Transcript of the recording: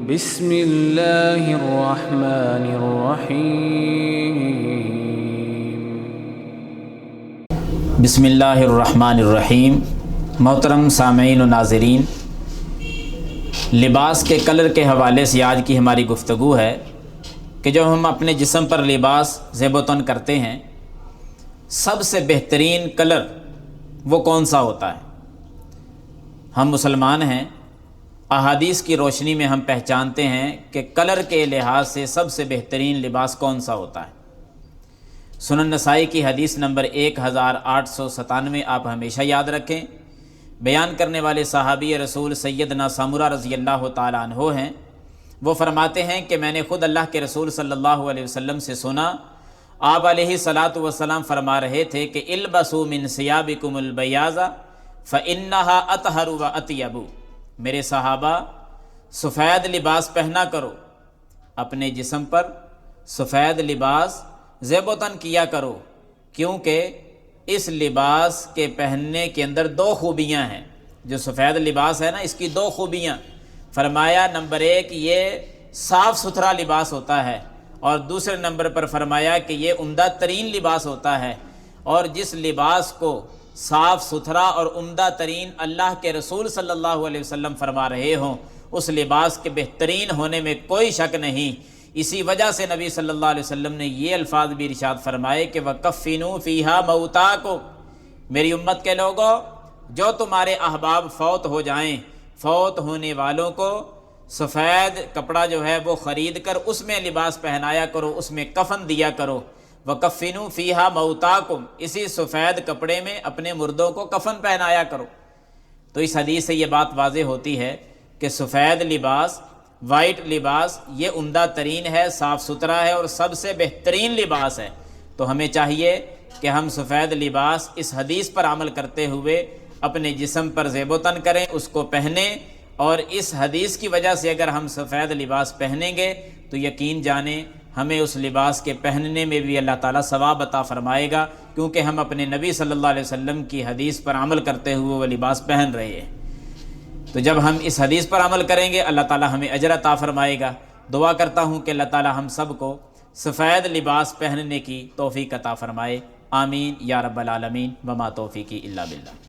بسم اللہ الرحمن الرحیم۔ بسم اللہ الرحمن الرحیم۔ محترم سامعین و ناظرین، لباس کے کلر کے حوالے سے آج کی ہماری گفتگو ہے کہ جب ہم اپنے جسم پر لباس زیب و تن کرتے ہیں، سب سے بہترین کلر وہ کون سا ہوتا ہے؟ ہم مسلمان ہیں، احادیث کی روشنی میں ہم پہچانتے ہیں کہ کلر کے لحاظ سے سب سے بہترین لباس کون سا ہوتا ہے۔ سنن نسائی کی حدیث نمبر 1897 آپ ہمیشہ یاد رکھیں۔ بیان کرنے والے صحابی رسول سیدنا سامورہ رضی اللہ تعالیٰ عنہ ہیں۔ وہ فرماتے ہیں کہ میں نے خود اللہ کے رسول صلی اللہ علیہ وسلم سے سنا، آپ علیہ الصلاۃ والسلام فرما رہے تھے کہ البسوا من ثیابکم البیاض فانھا اطہر واطیب۔ میرے صحابہ، سفید لباس پہنا کرو، اپنے جسم پر سفید لباس زیب و تن کیا کرو، کیونکہ اس لباس کے پہننے کے اندر دو خوبیاں ہیں۔ جو سفید لباس ہے نا، اس کی دو خوبیاں فرمایا، نمبر 1 یہ صاف ستھرا لباس ہوتا ہے، اور دوسرے نمبر پر فرمایا کہ یہ عمدہ ترین لباس ہوتا ہے۔ اور جس لباس کو صاف ستھرا اور عمدہ ترین اللہ کے رسول صلی اللہ علیہ وسلم فرما رہے ہوں، اس لباس کے بہترین ہونے میں کوئی شک نہیں۔ اسی وجہ سے نبی صلی اللہ علیہ وسلم نے یہ الفاظ بھی ارشاد فرمائے کہ وَكَفِّنُوا فِيهَا مَوْتَاكُمْ۔ میری امت کے لوگوں، جو تمہارے احباب فوت ہو جائیں، فوت ہونے والوں کو سفید کپڑا جو ہے وہ خرید کر اس میں لباس پہنایا کرو، اس میں کفن دیا کرو۔ وَكَفِّنُوا فِيهَا مَوْتَاكُمْ، اسی سفید کپڑے میں اپنے مردوں کو کفن پہنایا کرو۔ تو اس حدیث سے یہ بات واضح ہوتی ہے کہ سفید لباس، وائٹ لباس یہ عمدہ ترین ہے، صاف ستھرا ہے اور سب سے بہترین لباس ہے۔ تو ہمیں چاہیے کہ ہم سفید لباس اس حدیث پر عمل کرتے ہوئے اپنے جسم پر زیب و تن کریں، اس کو پہنیں، اور اس حدیث کی وجہ سے اگر ہم سفید لباس پہنیں گے تو یقین جانیں ہمیں اس لباس کے پہننے میں بھی اللہ تعالیٰ ثواب عطا فرمائے گا، کیونکہ ہم اپنے نبی صلی اللہ علیہ وسلم کی حدیث پر عمل کرتے ہوئے وہ لباس پہن رہے ہیں۔ تو جب ہم اس حدیث پر عمل کریں گے اللہ تعالیٰ ہمیں اجر عطا فرمائے گا۔ دعا کرتا ہوں کہ اللہ تعالیٰ ہم سب کو سفید لباس پہننے کی توفیق عطا فرمائے، آمین یا رب العالمین، وما توفیقی الا باللہ۔